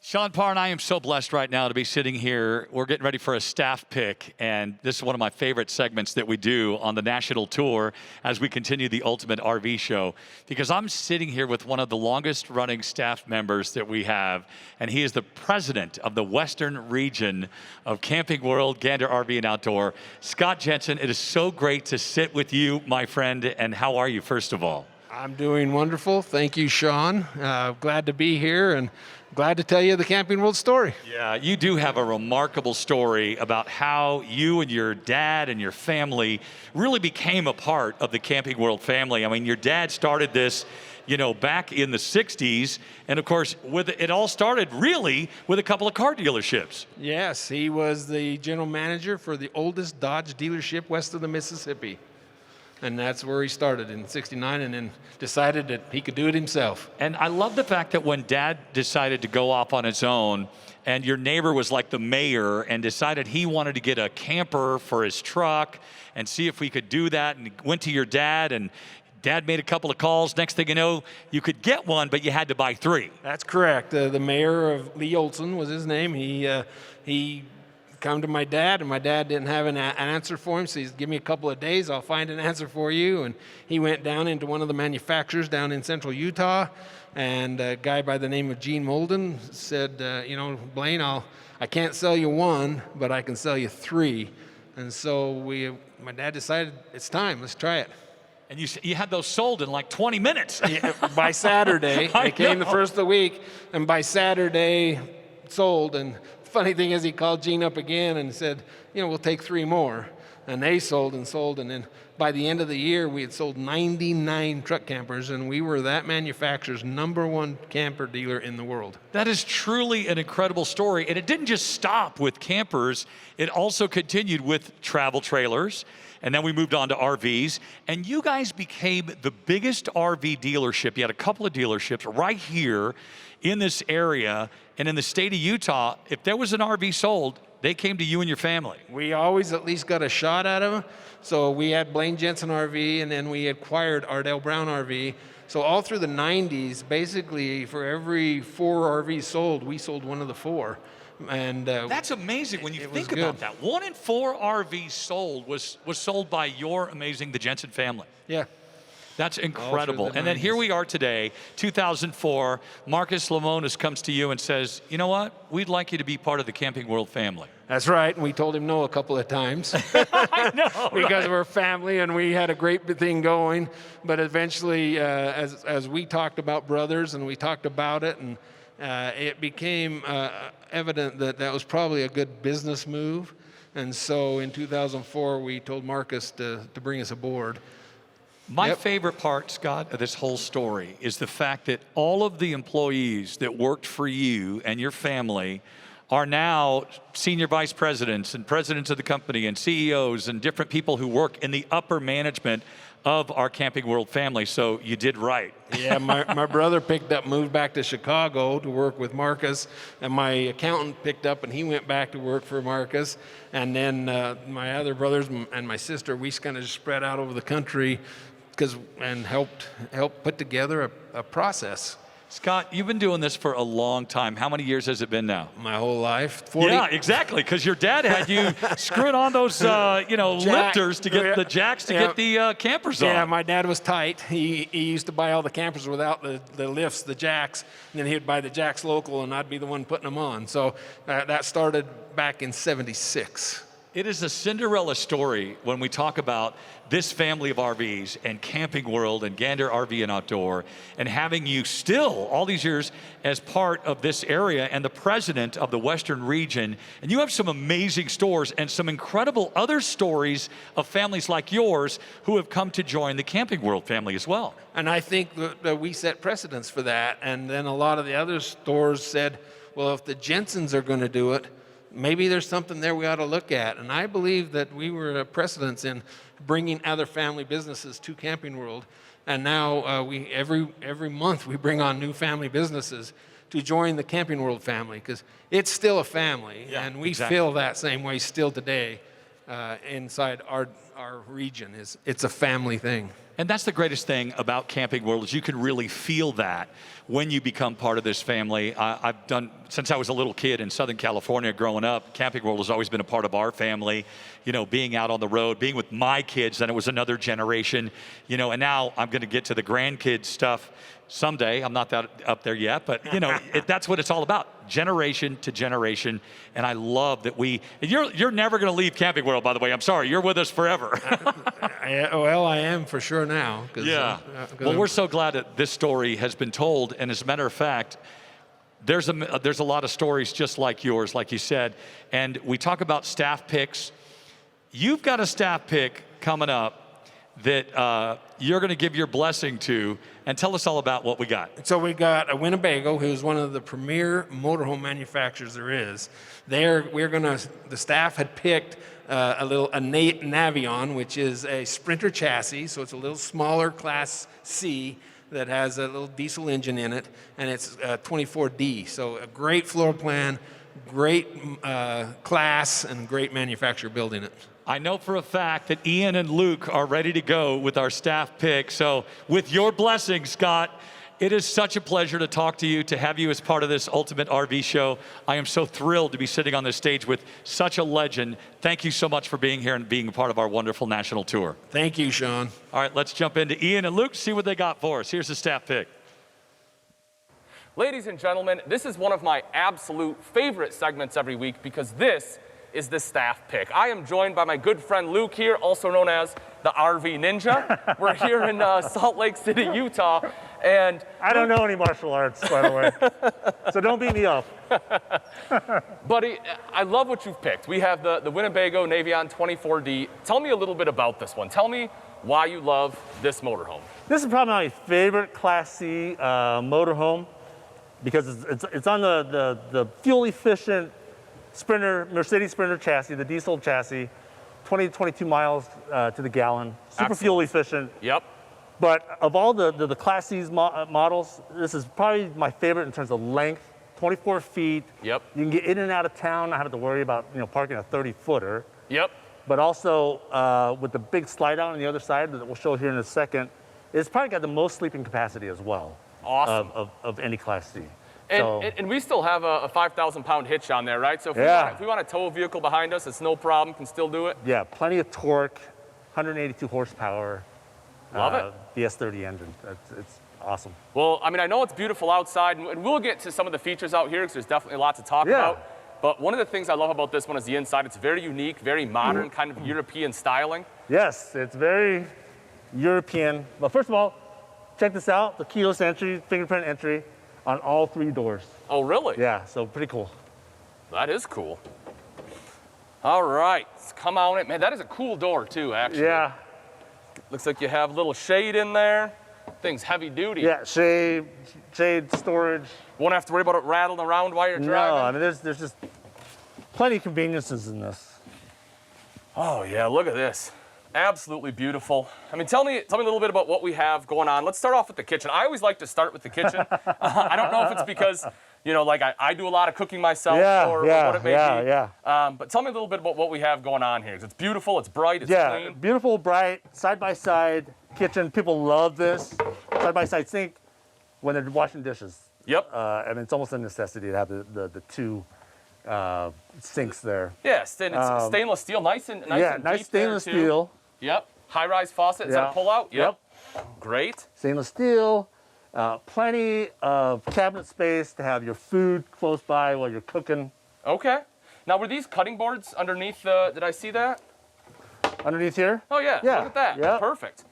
Sean Parr and I am so blessed right now to be sitting here. We're getting ready for a staff pick, and this is one of my favorite segments that we do on the national tour as we continue the Ultimate RV Show, because I'm sitting here with one of the longest running staff members that we have, and he is the president of the Western region of Camping World, Gander RV and Outdoor. Scott Jensen, it is so great to sit with you, my friend, and how are you, first of all? I'm doing wonderful. Thank you, Sean. Glad to be here and glad to tell you the Camping World story. Yeah, you do have a remarkable story about how you and your dad and your family really became a part of the Camping World family. I mean, your dad started this, back in the 60s. And of course, it all started really with a couple of car dealerships. Yes, he was the general manager for the oldest Dodge dealership west of the Mississippi. And that's where he started in '69, and then decided that he could do it himself. And I love the fact that when Dad decided to go off on his own, and your neighbor was like the mayor and decided he wanted to get a camper for his truck and see if we could do that, and went to your dad, and Dad made a couple of calls. Next thing you know, you could get one, but you had to buy three. That's correct. The mayor of Lee Olson was his name. He come to my dad, and my dad didn't have an answer for him, so he said, give me a couple of days, I'll find an answer for you. And he went down into one of the manufacturers down in central Utah, and a guy by the name of Gene Molden said, Blaine, I can't sell you one, but I can sell you three. And so my dad decided, it's time, let's try it. And you had those sold in like 20 minutes. Yeah, by Saturday. They came the first of the week, and by Saturday, sold. And funny thing is, he called Gene up again and said, we'll take three more. And they sold, and then by the end of the year, we had sold 99 truck campers, and we were that manufacturer's #1 camper dealer in the world. That is truly an incredible story. And it didn't just stop with campers. It also continued with travel trailers. And then we moved on to RVs. And you guys became the biggest RV dealership. You had a couple of dealerships right here in this area. And in the state of Utah, if there was an RV sold, they came to you and your family. We always at least got a shot at them. So we had Blaine Jensen RV, and then we acquired Ardell Brown RV. So all through the 90s, basically for every 4 RVs sold, we sold one of the 4. And that's amazing when you think about that. 1 in 4 RVs sold was sold by your amazing, the Jensen family. Yeah. That's incredible. And then here we are today, 2004. Marcus Lemonis comes to you and says, you know what? We'd like you to be part of the Camping World family. That's right. And we told him no a couple of times. I know, because we're family and we had a great thing going. But eventually, as we talked about brothers and we talked about it, and it became evident that was probably a good business move. And so in 2004, we told Marcus to bring us aboard. My favorite part, Scott, of this whole story is the fact that all of the employees that worked for you and your family are now senior vice presidents and presidents of the company and CEOs and different people who work in the upper management of our Camping World family. So you did right. Yeah, my brother moved back to Chicago to work with Marcus, and my accountant picked up and he went back to work for Marcus. And then my other brothers and my sister, we kind of spread out over the country and helped put together a process. Scott, you've been doing this for a long time. How many years has it been now? My whole life. 40. Yeah, exactly, because your dad had you screwing on those, lifters to get the jacks to get the campers on. Yeah, my dad was tight. He used to buy all the campers without the lifts, the jacks, and then he'd buy the jacks local, and I'd be the one putting them on. So that started back in '76. It is a Cinderella story when we talk about this family of RVs and Camping World and Gander RV and Outdoor, and having you still, all these years, as part of this area and the president of the Western region. And you have some amazing stores and some incredible other stories of families like yours who have come to join the Camping World family as well. And I think that we set precedents for that. And then a lot of the other stores said, well, if the Jensens are going to do it, maybe there's something there we ought to look at. And I believe that we were a precedence in bringing other family businesses to Camping World. And now every month we bring on new family businesses to join the Camping World family, because it's still a family, and we feel that same way still today. inside our region. It's a family thing. And that's the greatest thing about Camping World is you can really feel that when you become part of this family. I've done, since I was a little kid in Southern California growing up, Camping World has always been a part of our family, you know, being out on the road, being with my kids, then it was another generation, you know, and now I'm going to get to the grandkids stuff someday. I'm not that up there yet, but you know, that's what it's all about, generation to generation. And I love that you're never going to leave Camping World, by the way. I'm sorry, you're with us forever. I am for sure now. Yeah. Well, we're so glad that this story has been told. And as a matter of fact, there's a lot of stories just like yours, like you said. And we talk about staff picks. You've got a staff pick coming up that you're going to give your blessing to, and tell us all about what we got. So we got a Winnebago, who's one of the premier motorhome manufacturers there is. The staff had picked a Navion, which is a Sprinter chassis, so it's a little smaller Class C that has a little diesel engine in it, and it's 24D. So a great floor plan, great class, and great manufacturer building it. I know for a fact that Ian and Luke are ready to go with our staff pick. So with your blessing, Scott, it is such a pleasure to talk to you, to have you as part of this Ultimate RV show. I am so thrilled to be sitting on this stage with such a legend. Thank you so much for being here and being a part of our wonderful national tour. Thank you, Sean. All right, let's jump into Ian and Luke, see what they got for us. Here's the staff pick. Ladies and gentlemen, this is one of my absolute favorite segments every week because this is the staff pick. I am joined by my good friend Luke here, also known as the RV Ninja. We're here in Salt Lake City, Utah, and I don't know any martial arts, by the way, so don't beat me up. Buddy, I love what you've picked. We have the Winnebago Navion 24D. Tell me a little bit about this one. Tell me why you love this motorhome. This is probably my favorite Class C motorhome because it's on the fuel-efficient Mercedes Sprinter chassis, the diesel chassis, 20 to 22 miles to the gallon, super Excellent. fuel efficient. Yep. But of all the Class C's models, this is probably my favorite in terms of length, 24 feet. Yep. You can get in and out of town, not have to worry about parking a 30-footer. Yep. But also with the big slide out on the other side that we'll show here in a second, it's probably got the most sleeping capacity as well. Awesome. Of any Class C. And we still have a 5,000-pound hitch on there, right? So if we want to tow a vehicle behind us, it's no problem, can still do it? Yeah, plenty of torque, 182 horsepower. Love it. The S30 engine, it's awesome. Well, I mean, I know it's beautiful outside, and we'll get to some of the features out here because there's definitely lots to talk about. But one of the things I love about this one is the inside. It's very unique, very modern, kind of European styling. Yes, it's very European. But first of all, check this out, the keyless entry, fingerprint entry on all 3 doors. Oh, really? Yeah, so pretty cool. That is cool. All right, let's come on in. Man, that is a cool door too, actually. Yeah. Looks like you have a little shade in there. Thing's heavy duty. Yeah, shade storage. Won't have to worry about it rattling around while you're driving. No, I mean, there's just plenty of conveniences in this. Oh yeah, look at this. Absolutely beautiful. I mean, tell me a little bit about what we have going on. Let's start off with the kitchen. I always like to start with the kitchen. I don't know if it's because, like I do a lot of cooking myself or what it may be. Yeah. But tell me a little bit about what we have going on here. It's beautiful, it's bright, it's clean. Beautiful, bright, side-by-side kitchen. People love this. Side-by-side sink when they're washing dishes. Yep. And it's almost a necessity to have the 2 sinks there. Yeah, it's stainless steel, nice and nice deep stainless there too. steel. Yep. High-rise faucet. Is that a pull-out? Yep. Great. Stainless steel. Plenty of cabinet space to have your food close by while you're cooking. Okay. Now, were these cutting boards underneath did I see that? Underneath here? Oh, yeah. Yeah. Look at that. Yep. Perfect.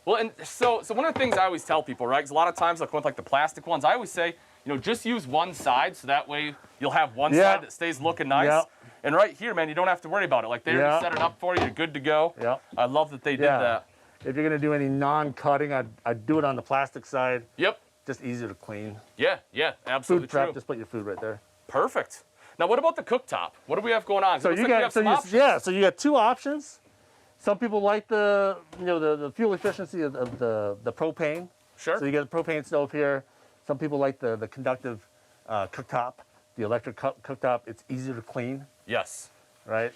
Well, and so one of the things I always tell people, right, because a lot of times, like with the plastic ones, I always say, just use one side so that way you'll have one side that stays looking nice. Yep. And right here, man, you don't have to worry about it. Like, they already set it up for you. You're good to go. Yep. I love that they did that. If you're going to do any non-cutting, I'd do it on the plastic side. Yep. Just easier to clean. Yeah, absolutely Food prep, true. just put your food right there. Perfect. Now, what about the cooktop? What do we have going on? So you got so you got 2 options. Some people like the fuel efficiency of the propane. Sure. So you get the propane stove here. Some people like the conductive cooktop, the electric cooktop. It's easier to clean. Yes. Right.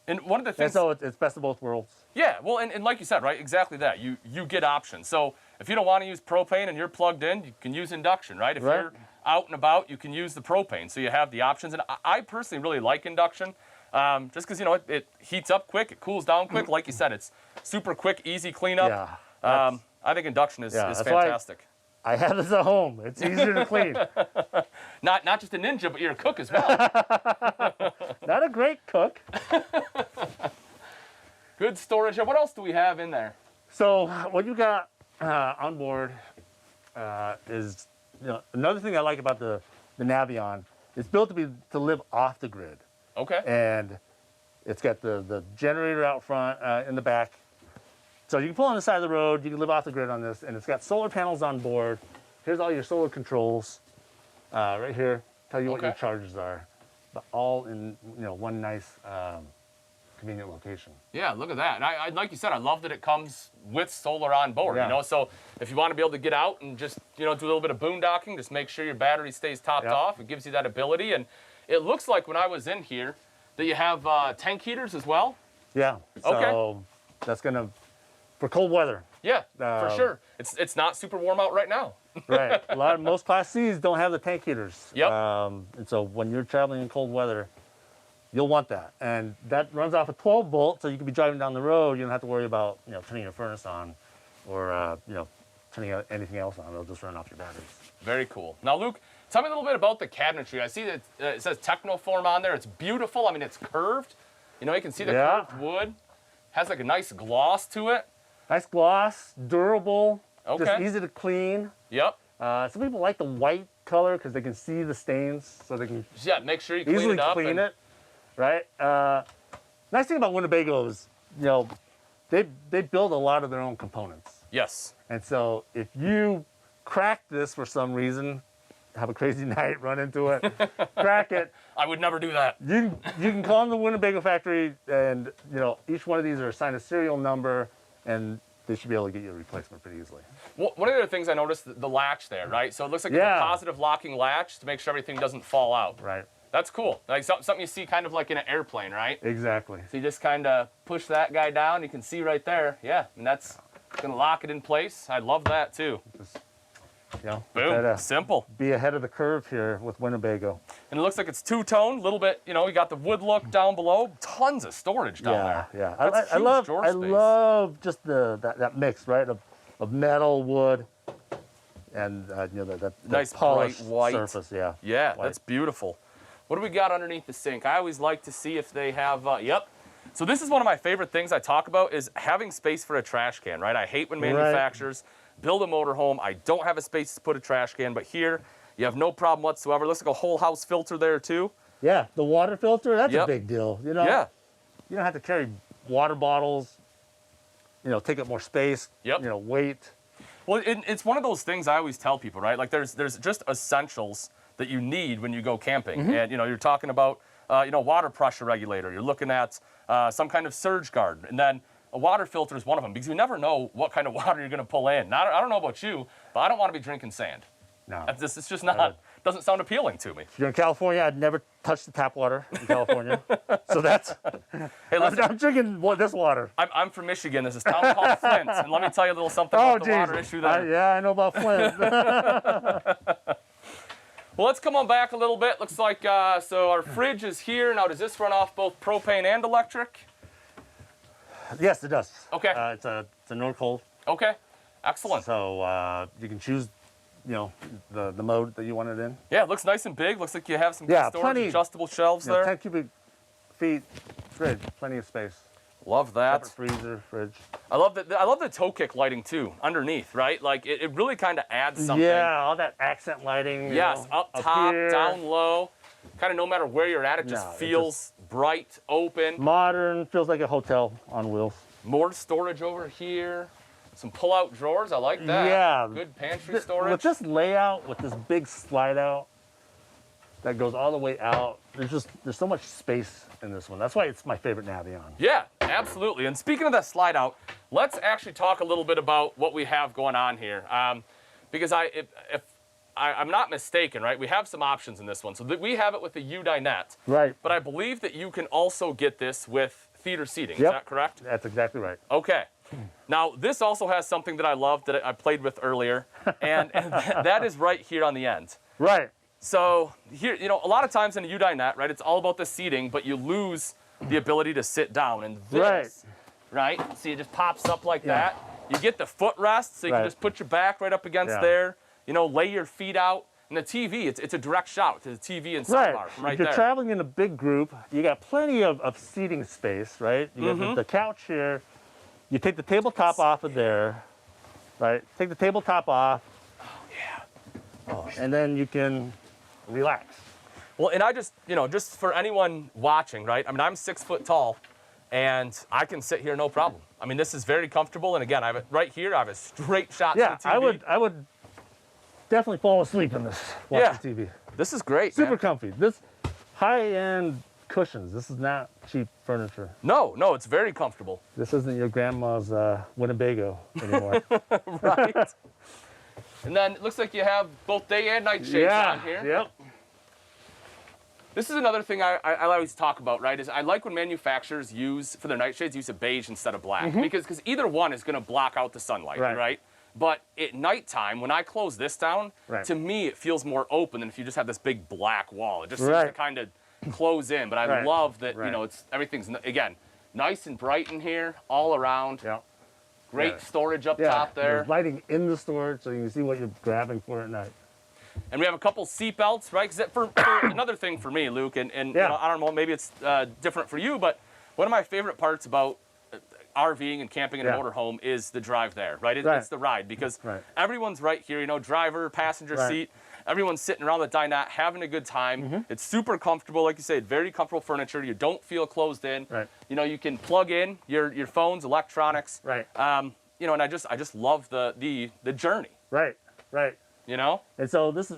And one of the And things. so it's best of both worlds. Yeah, well, and like you said, right, exactly that. You get options. So if you don't want to use propane and you're plugged in, you can use induction, right? If Right. you're out and about, you can use the propane. So you have the options. And I personally really like induction, just because, you know, it heats up quick, it cools down quick. Like you said, it's super quick, easy cleanup. Yeah. I think induction is that's fantastic. I have this at home. It's easier to clean. Not just a ninja, but you're a cook as well. Not a great cook. Good storage. What else do we have in there? So what you got on board is, you know, another thing I like about the Navion. It's built to live off the grid, Okay. and it's got the generator out front in the back. So you can pull on the side of the road. You can live off the grid on this, and it's got solar panels on board. Here's all your solar controls right here. Tell you what your Okay. charges are, but all in, you know, one nice convenient location. Yeah, look at that. And I like you said, I love that it comes with solar on board, Yeah. you know? So if you want to be able to get out and just, you know, do a little bit of boondocking, just make sure your battery stays topped Yep. off. It gives you that ability. And it looks like when I was in here that you have tank heaters as well. Yeah. So Okay. that's gonna, for cold weather. Yeah, for sure. It's not super warm out right now. Right. Most Class Cs don't have the tank heaters. Yep. And so when you're traveling in cold weather, you'll want that. And that runs off a 12 volt, so you can be driving down the road. You don't have to worry about, you know, turning your furnace on or, you know, turning anything else on. It'll just run off your batteries. Very cool. Now, Luke, tell me a little bit about the cabinetry. I see that it says Technoform on there. It's beautiful. I mean, it's curved. You know, you can see the Yeah. curved wood. Has like a nice gloss to it. Nice gloss, durable, just Okay. easy to clean. Yep. Some people like the white color because they can see the stains, so they can Yeah, make sure you clean easily it up. clean and- it. Right. Nice thing about Winnebago is, you know, they build a lot of their own components. Yes. And so if you crack this for some reason, have a crazy night, run into it, crack it, I would never do that. you can call them the Winnebago factory, and, you know, each one of these are assigned a serial number, and they should be able to get you a replacement pretty easily. Well, one of the things I noticed, the latch there, right? So it looks like Yeah. a positive locking latch to make sure everything doesn't fall out. Right. That's cool. Like something you see kind of like in an airplane, right? Exactly. So you just kind of push that guy down. You can see right there. Yeah, and that's going to lock it in place. I love that too. You know, Boom. try to Simple. be ahead of the curve here with Winnebago. And it looks like it's two-tone, a little bit, you know, you got the wood look down below. Tons of storage down there. Yeah. That's I huge love drawer I space. love just that mix, right, of metal, wood, and you know that Nice polished bright white. surface. Yeah. Yeah, White. that's beautiful. What do we got underneath the sink? I always like to see if they have, yep. So this is one of my favorite things I talk about is having space for a trash can, right? I hate when Right. manufacturers build a motorhome. I don't have a space to put a trash can, but here you have no problem whatsoever. Looks like a whole house filter there too. Yeah, the water filter, that's Yep. a big deal. You know, Yeah, you don't have to carry water bottles, you know, take up more space, Yep. you know, weight. well, it's one of those things I always tell people, right? Like there's just essentials that you need when you go camping. Mm-hmm. And, you know, you're talking about, you know, water pressure regulator. You're looking at some kind of surge guard. And then a water filter is one of them because you never know what kind of water you're going to pull in. Now, I don't know about you, but I don't want to be drinking sand. No. It's just not, doesn't sound appealing to me. If you're in California, I'd never touch the tap water in California. So that's, Hey, listen, I'm drinking this water. I'm from Michigan. There's this town called Flint. And let me tell you a little something Oh, about the water geez. issue there. Yeah, I know about Flint. Well, let's come on back a little bit. Looks like, so our fridge is here. Now, does this run off both propane and electric? Yes, it does. Okay. It's a Nord-Cold. Okay, excellent. So you can choose, you know, the mode that you want it in. Yeah, it looks nice and big. Looks like you have some Yeah, storage, plenty- adjustable shelves You know, there. 10 cubic feet fridge, plenty of space. Love that. Separate freezer, fridge. I love the toe kick lighting too, underneath, right? Like it really kind of adds something. Yeah, all that accent lighting. you Yes, know, up top, here. down low. Kind of no matter where you're at, it just No, it feels bright, open. Modern, feels like a hotel on wheels. More storage over here. Some pull-out drawers. I like that. Yeah. Good pantry With storage. this layout, with this big slide out that goes all the way out, there's so much space in this one. That's why it's my favorite Navion. Yeah, absolutely. And speaking of that slide out, let's actually talk a little bit about what we have going on here. Because if I'm not mistaken, right, we have some options in this one. So we have it with the U dinette. Right. But I believe that you can also get this with theater seating. Yep. Is that correct? That's exactly right. Okay. Now, this also has something that I love that I played with earlier, and that is right here on the end. Right. So here, you know, a lot of times in a U-dinette, right, it's all about the seating, but you lose the ability to sit down. And this, right, see, it just pops up like that. You get the footrest, so you can just put your back right up against there, you know, lay your feet out. And the TV, it's a direct shot to the TV and soundbar from right if you're there. traveling in a big group, you got plenty of seating space, right? You got the couch here. You take the tabletop off of there, right? Take the tabletop off. And then you can relax. Well, and I just, you know, just for anyone watching, right? I mean, I'm 6 foot tall, and I can sit here no problem. I mean, this is very comfortable, and again, I have it right here. I have a straight shot to the TV. I would definitely fall asleep in this watching TV. This is great, Super man. comfy. This high-end cushions. This is not cheap furniture. No, it's very comfortable. This isn't your grandma's Winnebago anymore. Right. And then it looks like you have both day and night shades on here. Yep. This is another thing I always talk about, right? Is I like when manufacturers use, for their nightshades, use a beige instead of black. Because either one is going to block out the sunlight, right? But at nighttime, when I close this down, to me, it feels more open than if you just have this big black wall. It just seems to kind of close in. But I love that, you know, everything's, again, nice and bright in here, all around. Yep. Great storage up top there. There's lighting in the storage so you can see what you're grabbing for at night. And we have a couple seat belts, right? Because for another thing for me, Luke, and you know, I don't know, maybe it's different for you, but one of my favorite parts about RVing and camping in a motorhome is the drive there, right? It's the ride, because everyone's right here, you know, driver, passenger seat, everyone's sitting around the dinette having a good time. It's super comfortable, like you said, very comfortable furniture. You don't feel closed in. You know, you can plug in your phones, electronics. You know, and I just love the journey. Right. You know? And so this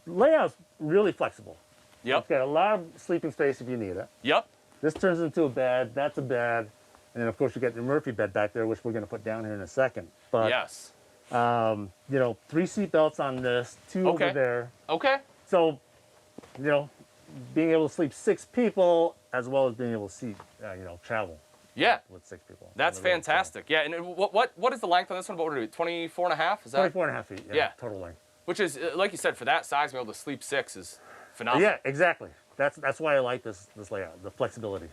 layout's really flexible. Yep. It's got a lot of sleeping space if you need it. Yep. This turns into a bed, that's a bed. And then of course you got the Murphy bed back there, which we're gonna put down here in a second. But yes. You know, 3 seat belts on this, 2 over there. Okay. So, you know, being able to sleep 6 people as well as being able to seat, you know, travel. Yeah. With 6 people. That's fantastic. Yeah, and what is the length on this one? What would it be? 24 and a half? Is that 24 and a half feet, yeah. Total length. Which is, like you said, for that size, being able to sleep 6 is phenomenal. Yeah, exactly. That's why I like this layout, the flexibility.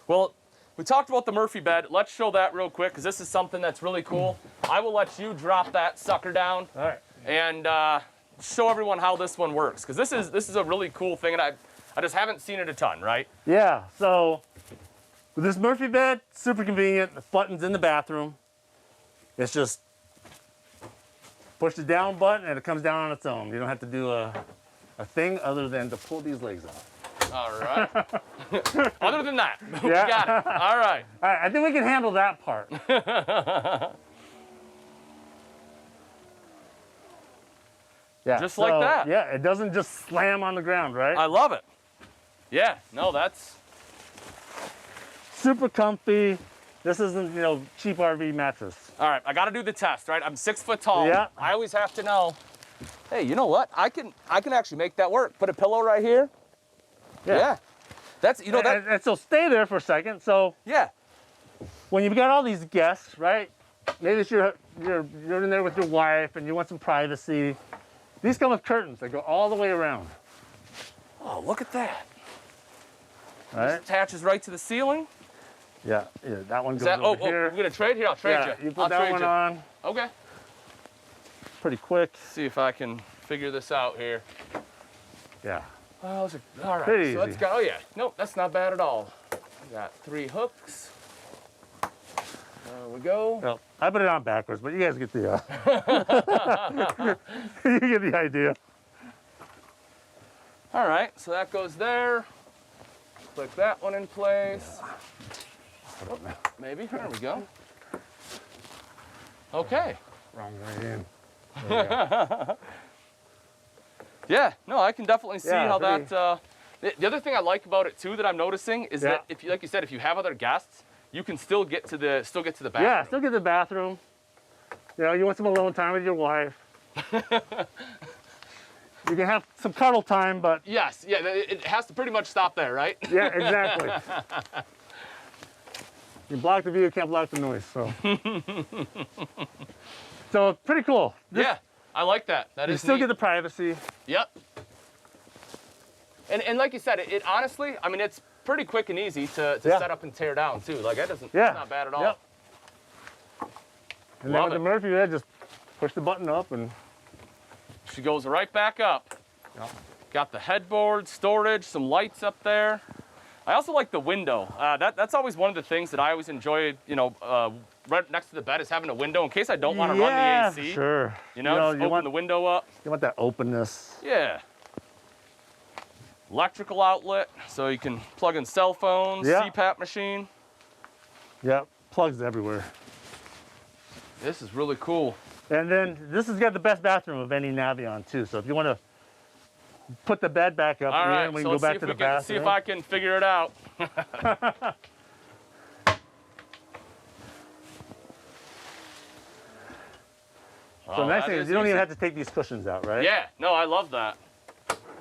Well, we talked about the Murphy bed. Let's show that real quick, because this is something that's really cool. I will let you drop that sucker down. All right. And show everyone how this one works, because this is a really cool thing, and I just haven't seen it a ton, right? Yeah, so with this Murphy bed, super convenient. The button's in the bathroom. It's just push the down button and it comes down on its own. You don't have to do a thing other than to pull these legs off. All right. Other than that, we got it. All right. All right, I think we can handle that part. Yeah, just like that. Yeah, it doesn't just slam on the ground, right? I love it. Yeah, no, that's super comfy. This isn't, you know, cheap RV mattress. All right, I got to do the test, right? I'm 6 foot tall. Yeah. I always have to know. Hey, you know what? I can actually make that work. Put a pillow right here. Yeah. That's, you know, that. And so stay there for a second. So yeah. When you've got all these guests, right? Maybe it's you're in there with your wife and you want some privacy. These come with curtains that go all the way around. Oh, look at that. All right. This attaches right to the ceiling. Yeah, that one goes over here. We're gonna trade here. I'll trade you. You put that one on. Okay. Pretty quick. See if I can figure this out here. Yeah. Oh, all right. Pretty so let's easy. go. Oh yeah. Nope, that's not bad at all. We got 3 hooks. There we go. Well, I put it on backwards, but you guys get the you get the idea. All right, so that goes there. Click that one in place. Oh, maybe. There we go. Okay. Wrong way in. Yeah, no, I can definitely see how pretty. that. The other thing I like about it too that I'm noticing is that if you, like you said, if you have other guests, you can still get to the bathroom. Yeah, still get to the bathroom. You know, you want some alone time with your wife. You can have some cuddle time, but yes, yeah, it has to pretty much stop there, right? yeah, exactly. You block the view, you can't block the noise. So, so pretty cool. Yeah, I like that. That You is still neat. get the privacy. Yep. And like you said, it honestly, I mean, it's pretty quick and easy to set up and tear down too. Like that doesn't, it's not bad at all. Yep. And then Love with the it. Murphy bed, just push the button up and. She goes right back up. Yep. Got the headboard, storage, some lights up there. I also like the window. That's always one of the things that I always enjoy, you know, right next to the bed is having a window in case I don't want to run the AC. Sure. You know, just open the window up. You want that openness. Yeah. Electrical outlet, so you can plug in cell phones, Yeah. CPAP machine. Yep, plugs everywhere. This is really cool. And then this has got the best bathroom of any Navion too. So if you want to put the bed back up All here, right, and we so can go let's back see to if the we can see bathroom. if I can figure it out. So Oh, nice that thing is is you don't even easy. have to take these cushions out, right? Yeah, no, I love that.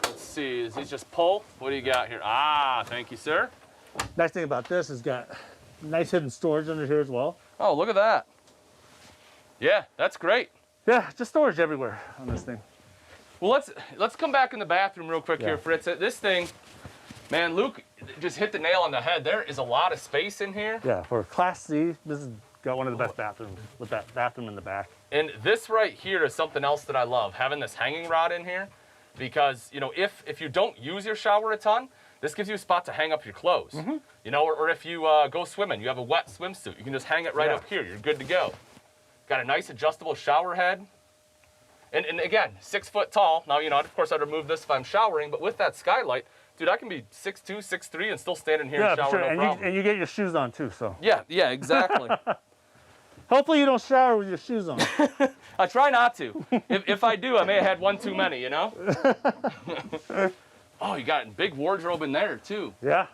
Let's see, is these just pull? What do you got here? Ah, thank you, sir. Nice thing about this is got nice hidden storage under here as well. Oh, look at that. Yeah, that's great. Yeah, just storage everywhere on this thing. Well, let's come back in the bathroom real quick Yeah. here, Fritz. This thing, man, Luke just hit the nail on the head. There is a lot of space in here. Yeah, for Class C, this has got one of the best bathrooms with that bathroom in the back. And this right here is something else that I love, having this hanging rod in here. Because, you know, if you don't use your shower a ton, this gives you a spot to hang up your clothes. You know, or if you go swimming, you have a wet swimsuit, you can just hang it right up here. You're good to go. Got a nice adjustable shower head. And again, 6 foot tall. Now, you know, of course I'd remove this if I'm showering, but with that skylight, dude, I can be 6'2", 6'3", and still stand in here Yeah, and shower, for sure. no And problem. you get your shoes on too, so. Yeah, exactly. Hopefully you don't shower with your shoes on. I try not to. If I do, I may have had one too many, you know? Oh, you got a big wardrobe in there, too. Yeah.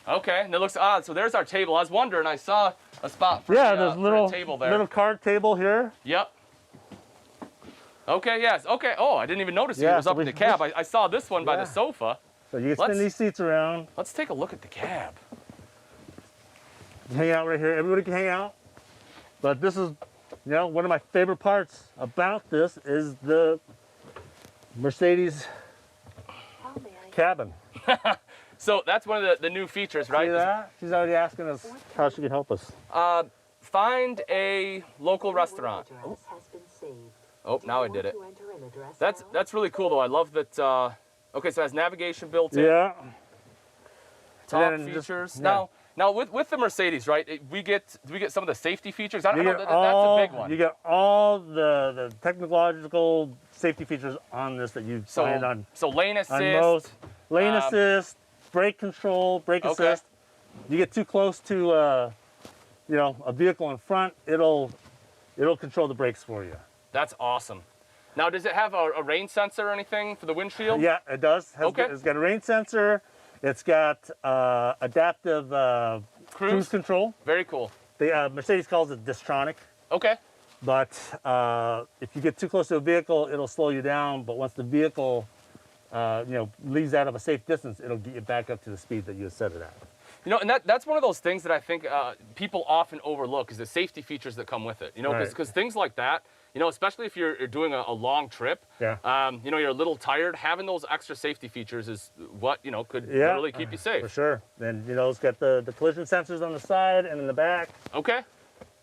Okay, and it looks odd. So there's our table. I was wondering, I saw a spot for, Yeah, the, there's for a table there. little card table here. Yep. Okay, yes. Okay. Oh, I didn't even notice Yeah, it was so up in we- the cab. I saw this one by the Yeah. sofa. So you can spin Let's- these seats around, Let's take a look at the cab. hang out right here. Everybody can hang out. But this is, you know, one of my favorite parts about this is the Mercedes cabin. So that's one of the new features, right? See that? She's already asking us how she can help us. Find a local restaurant. Oh, now I did it. That's really cool, though. I love that. Okay, so it has navigation built in. Yeah. Top And then just- features. yeah. Now with the Mercedes, right? Do we get some of the safety features? I You know get that's all, a big one. You get all the technological safety features on this that you find on lane assist. on most. Lane assist, brake control, brake Okay. assist. You get too close to you know, a vehicle in front, it'll control the brakes for you. That's awesome. Now, does it have a rain sensor or anything for the windshield? Yeah, it does. Okay. It's got a rain sensor. It's got adaptive cruise control. Very cool. The Mercedes calls it Distronic. Okay. But if you get too close to a vehicle, it'll slow you down. But once the vehicle, you know, leaves out of a safe distance, it'll get you back up to the speed that you set it at. You know, and that's one of those things that I think people often overlook is the safety features that come with it. You know, Right. because things like that, you know, especially if you're doing a long trip, Yeah. you know, you're a little tired, having those extra safety features is what, you know, could Yeah, really keep you safe. For sure. Then, you know, it's got the collision sensors on the side and in the back. Okay.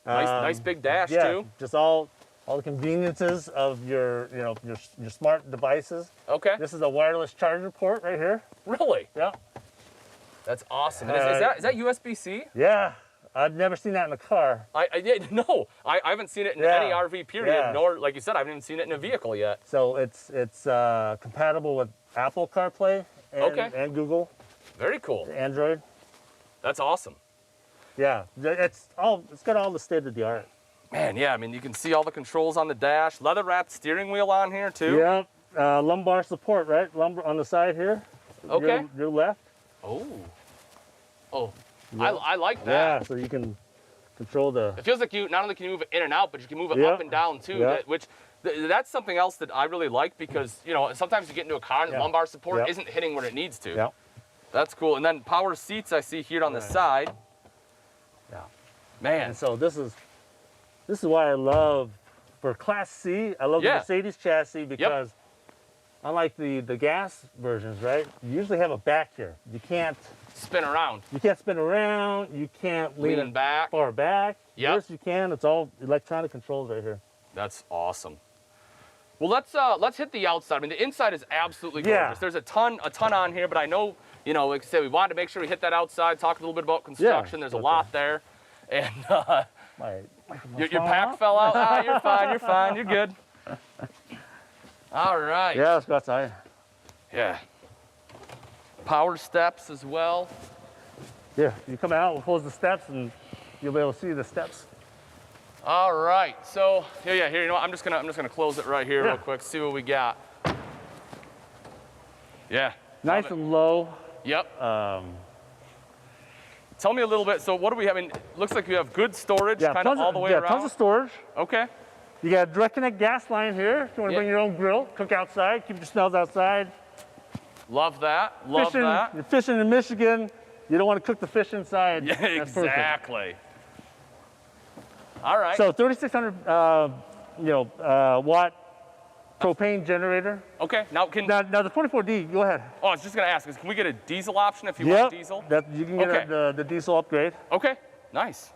Nice big dash, Yeah, too. just all the conveniences of your, you know, your smart devices. Okay. This is a wireless charger port right here. Really? Yeah. That's awesome. And is that USB-C? Yeah. I've never seen that in a car. I haven't seen it in Yeah. any RV period, Yeah. nor, like you said, I haven't even seen it in a vehicle yet. So it's compatible with Apple CarPlay and Google, Very cool. Android. That's awesome. Yeah, it's got all the state of the art. Man, yeah, I mean, you can see all the controls on the dash. Leather-wrapped steering wheel on here, too. Yep. Lumbar support, right? Lumbar on the side here. Okay. Your left. Oh, I like that. Yeah, so you can control the. It feels like you not only can you move it in and out, but you can move it Yeah. up and down, too, Yeah. that's something else that I really like because, you know, sometimes you get into a car and the Yeah. lumbar support Yeah. isn't hitting where it needs to. Yeah. That's cool. And then power seats I see here on the Right. side. Yeah. Man. And so this is why I love, for Class C, I love the Mercedes chassis because unlike the gas versions, right? You usually have a back here. You can't spin around. You can't spin around. You can't lean it back. Far back. Yep. Yes, you can. It's all electronic controls right here. That's awesome. Well, let's hit the outside. I mean, the inside is absolutely gorgeous. Yeah. There's a ton on here, but I know, you know, like I said, we wanted to make sure we hit that outside, talk a little bit about construction. There's a lot there. And your pack fell out. Ah, you're fine, you're fine, you're good. All right. Yeah, let's go outside. Yeah. Power steps as well. Yeah, you come out, we'll close the steps, and you'll be able to see the steps. All right, so here, you know what? I'm just gonna close it right here real quick, see what we got. Yeah. Nice and low. Yep. Tell me a little bit, so what do we have? I mean, looks like we have good storage kind of all the way around. Yeah, tons of storage. Okay. You got a direct connect gas line here. If you want to bring your own grill, cook outside, keep your smells outside. Love that, love that. You're fishing in Michigan, you don't want to cook the fish inside. Yeah, That's exactly. Perfect. All right. So 3,600 watt propane generator. Okay, now Now the 24D, go ahead. Oh, I was just gonna ask, can we get a diesel option if you want diesel? You can get the diesel upgrade. Okay, nice.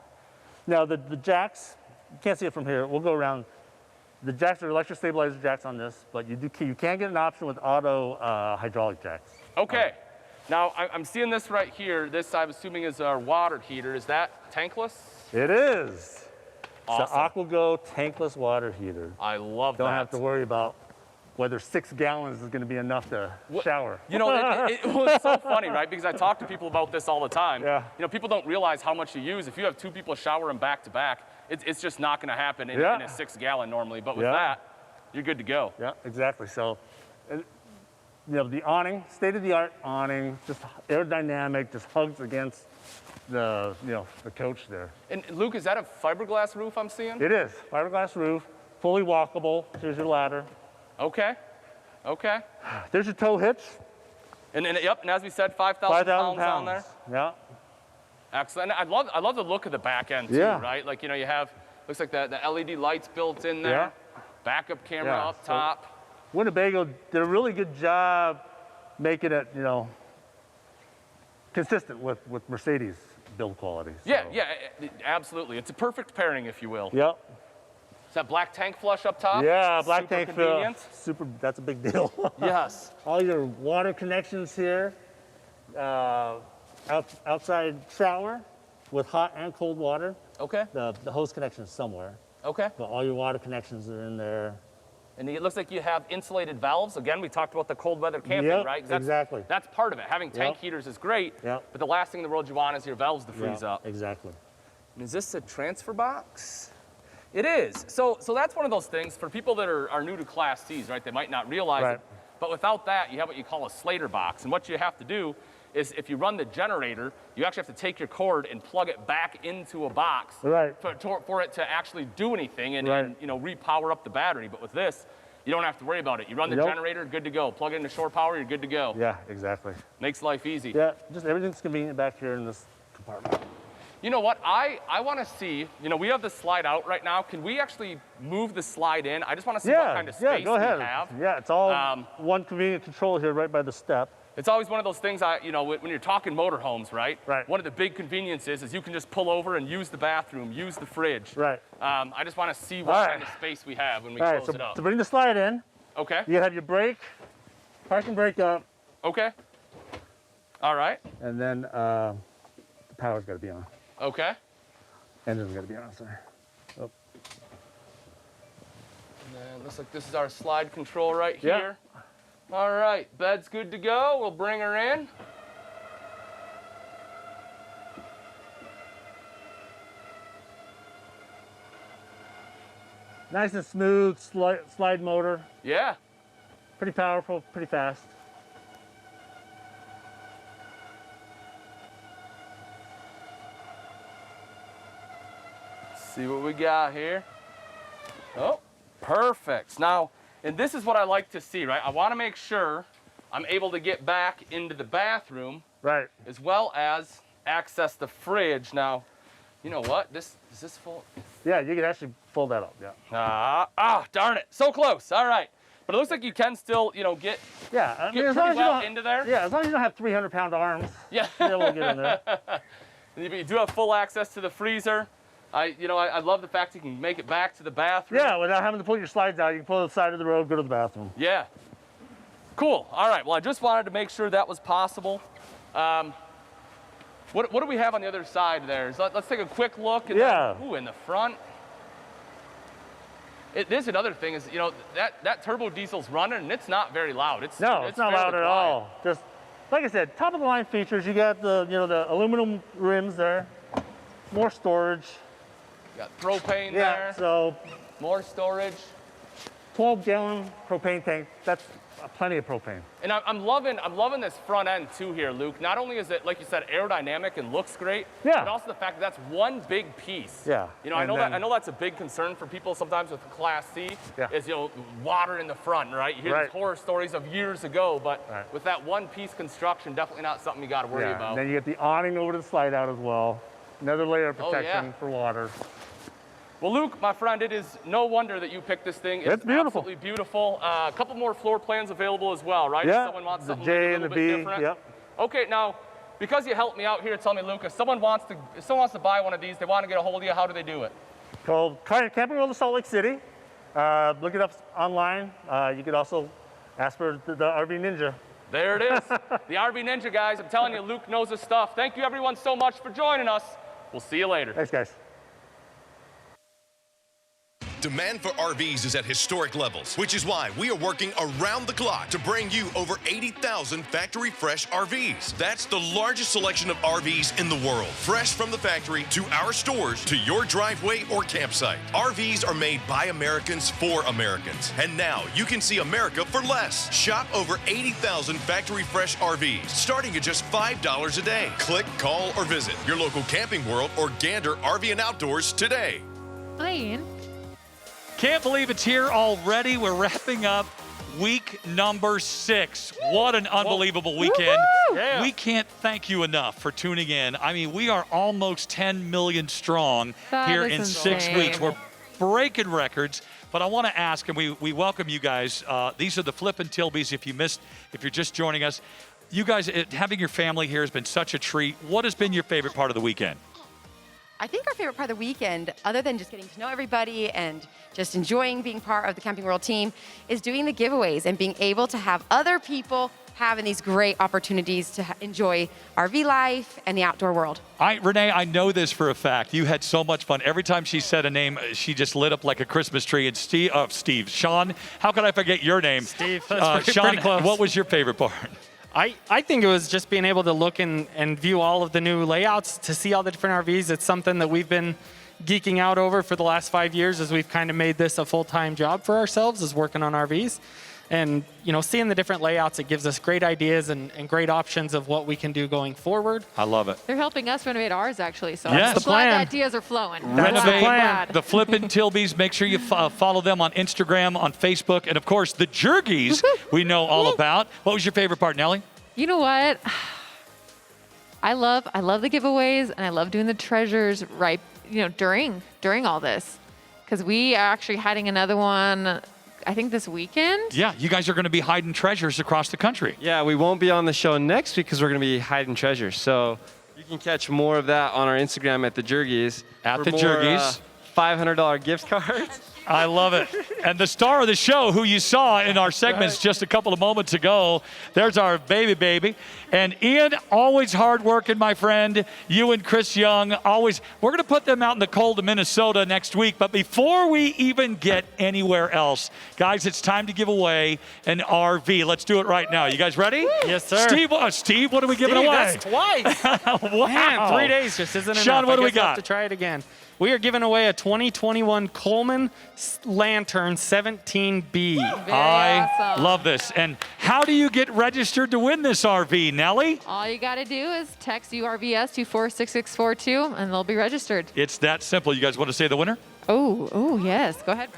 Now the jacks, you can't see it from here. We'll go around. The jacks are electric stabilizer jacks on this, but you can get an option with auto hydraulic jacks. Okay. Now I'm seeing this right here. This I'm assuming is our water heater. Is that tankless? It is. Awesome. It's the Aquago tankless water heater. I love that. Don't have to worry about whether 6 gallons is going to be enough to shower. You know, it was so funny, right? Because I talk to people about this all the time. Yeah. You know, people don't realize how much you use. If you have 2 people showering back to back, it's just not going to happen in a 6-gallon normally. But with that, you're good to go. Yeah, exactly. So, you know, the awning, state-of-the-art awning, just aerodynamic, just hugs against the coach there. And Luke, is that a fiberglass roof I'm seeing? It is. Fiberglass roof, fully walkable. Here's your ladder. Okay. Okay. There's your tow hitch. And as we said, 5,000 pounds on there. Yeah. Excellent. And I love the look of the back end too, right? Like, you know, you have, looks like the LED lights built in there. Yeah. Backup camera up top. Winnebago did a really good job making it, you know, consistent with Mercedes build quality. So. Yeah, absolutely. It's a perfect pairing, if you will. Yep. Is that black tank flush up top? Yeah, black super tank convenient. Super. That's a big deal. Yes. All your water connections here. Outside shower with hot and cold water. Okay. The hose connection is somewhere. Okay. But all your water connections are in there. And it looks like you have insulated valves. Again, we talked about the cold weather camping, right? Exactly. That's part of it. Having tank heaters is great, but the last thing in the world you want is your valves to freeze up. Exactly. And is this a transfer box? It is. So that's one of those things for people that are new to Class Cs, right? They might not realize it. But without that, you have what you call a Slater box. And what you have to do is if you run the generator, you actually have to take your cord and plug it back into a box for it to actually do anything and you know, repower up the battery. But with this, you don't have to worry about it. You run the generator, good to go. Plug it into shore power, you're good to go. Yeah, exactly. Makes life easy. Yeah, just everything's convenient back here in this compartment. You know what? I want to see, you know, we have the slide out right now. Can we actually move the slide in? I just want to see what kind of space go ahead. we have. Yeah, it's all one convenient control here right by the step. It's always one of those things, you know, when you're talking motorhomes, right? Right. One of the big conveniences is you can just pull over and use the bathroom, use the fridge. Right. I just want to see what kind of space we have when we close it up. To bring the slide in, okay. You have your brake, parking brake up. Okay. All right. And then the power's got to be on. Okay. Engine's got to be on, sorry. Oh. And then looks like this is our slide control right here. All right, bed's good to go. We'll bring her in. Nice and smooth slide motor. Yeah. Pretty powerful, pretty fast. Let's see what we got here. Oh, perfect. Now, and this is what I like to see, right? I want to make sure I'm able to get back into the bathroom, right, as well as access the fridge. Now, You know what? Is this full? Yeah, you can actually fold that up. Yeah. Darn it. So close. All right. But it looks like you can still, get Yeah. I mean, get as long pretty as you well don't, into there. Yeah, as long as you don't have 300-pound arms. Yeah. You're able to get in there. You do have full access to the freezer. I love the fact you can make it back to the bathroom. Yeah, without having to pull your slides out, you can pull to the side of the road, go to the bathroom. Yeah. Cool. All right. Well, I just wanted to make sure that was possible. What do we have on the other side there? So let's take a quick look. And Yeah. Then, in the front. There's another thing is, that turbo diesel's running and it's not very loud. It's No, it's not loud at all. Just like I said, top of the line features. You got the aluminum rims there, more storage. Got propane Yeah, there. so More storage. 12-gallon propane tank. That's plenty of propane. And I'm loving this front end too here, Luke. Not only is it, like you said, aerodynamic and looks great, Yeah. but also the fact that that's one big piece. Yeah. I And know then- I know that's a big concern for people sometimes with the Class C. Yeah. Is water in the front, right? You hear Right. these horror stories of years ago, but Right. with that one piece construction, definitely not something you got to worry Yeah. about. And then you get the awning over the slide out as well. Another layer of Oh, protection yeah. for water. Well, Luke, my friend, it is no wonder that you picked this thing. It's beautiful. Absolutely beautiful. A couple more floor plans available as well, right? Yeah. If someone wants The something J maybe a and the little bit B. different. Yep. Okay, now, because you helped me out here, tell me, Luke, if someone wants to buy one of these, they want to get a hold of you, how do they do it? Called Camping World of Salt Lake City. Look it up online. You could also ask for the RV Ninja. There it is. The RV Ninja, guys. I'm telling you, Luke knows his stuff. Thank you, everyone, so much for joining us. We'll see you later. Thanks, guys. Demand for RVs is at historic levels, which is why we are working around the clock to bring you over 80,000 factory fresh RVs. That's the largest selection of RVs in the world. Fresh from the factory to our stores to your driveway or campsite. RVs are made by Americans for Americans. And now you can see America for less. Shop over 80,000 factory fresh RVs, starting at just $5 a day. Click, call, or visit your local Camping World or Gander RV and Outdoors today. Playing. Can't believe it's here already. We're wrapping up week number 6. What an unbelievable weekend. Yeah. We can't thank you enough for tuning in. I mean, we are almost 10 million strong That here is in 6 insane. weeks. We're breaking records. But I want to ask, and we welcome you guys. These are the Flippin' Tilbies. If you're just joining us, you guys, having your family here has been such a treat. What has been your favorite part of the weekend? I think our favorite part of the weekend, other than just getting to know everybody and just enjoying being part of the Camping World team, is doing the giveaways and being able to have other people having these great opportunities to enjoy RV life and the outdoor world. Renee, I know this for a fact. You had so much fun. Every time she said a name, she just lit up like a Christmas tree. And Sean, how could I forget your name? Steve, that's Sean, pretty close. what was your favorite part? I think it was just being able to look and view all of the new layouts, to see all the different RVs. It's something that we've been geeking out over for the last 5 years, as we've kind of made this a full-time job for ourselves, is working on RVs. And, seeing the different layouts, it gives us great ideas and great options of what we can do going forward. I love it. They're helping us renovate ours, actually. So Yes. I'm The glad plan. that ideas are flowing. Renovate Glad. the Flippin' Tilbies. Make sure you follow them on Instagram, on Facebook, and, of course, the Jergies we know all about. What was your favorite part, Nellie? You know what? I love the giveaways, and I love doing the treasures right, during all this, because we are actually hiding another one, I think this weekend. Yeah, you guys are going to be hiding treasures across the country. Yeah, we won't be on the show next week because we're going to be hiding treasures. So you can catch more of that on our Instagram at the Jergies. At for the more, Jergies. $500 gift cards. I love it. And the star of the show, who you saw in our segments just a couple of moments ago, there's our baby. And Ian, always hardworking, my friend. You and Chris Young, always. We're going to put them out in the cold of Minnesota next week. But before we even get anywhere else, guys, it's time to give away an RV. Let's do it right now. You guys ready? Yes, sir. Steve, what are we giving away? That's twice. Wow. Man, 3 days just isn't enough. Sean, what do I we guess I'll got? have to try it again. We are giving away a 2021 Coleman Lantern 17B. I awesome. love this. And how do you get registered to win this RV, Nellie? All you got to do is text URVS to 46642, and they'll be registered. It's that simple. You guys want to say the winner? Oh, yes. Go ahead.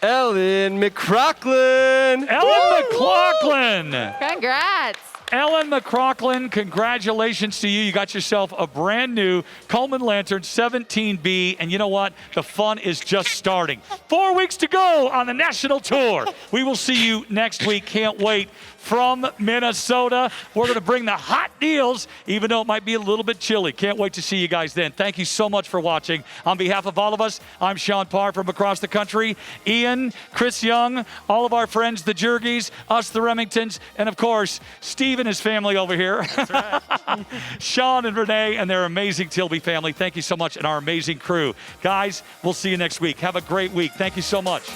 Ellen McCrocklin. Ellen McLaughlin. Congrats. Ellen McCrocklin, congratulations to you. You got yourself a brand new Coleman Lantern 17B, and you know what? The fun is just starting. 4 weeks to go on the national tour. We will see you next week. Can't wait. From Minnesota, we're going to bring the hot deals, even though it might be a little bit chilly. Can't wait to see you guys then. Thank you so much for watching. On behalf of all of us, I'm Sean Parr from across the country. Ian, Chris Young, all of our friends, the Jergies, us, the Remingtons, and of course, Steve and his family over here. That's right. Sean and Renee and their amazing Tilby family. Thank you so much, and our amazing crew. Guys, we'll see you next week. Have a great week. Thank you so much.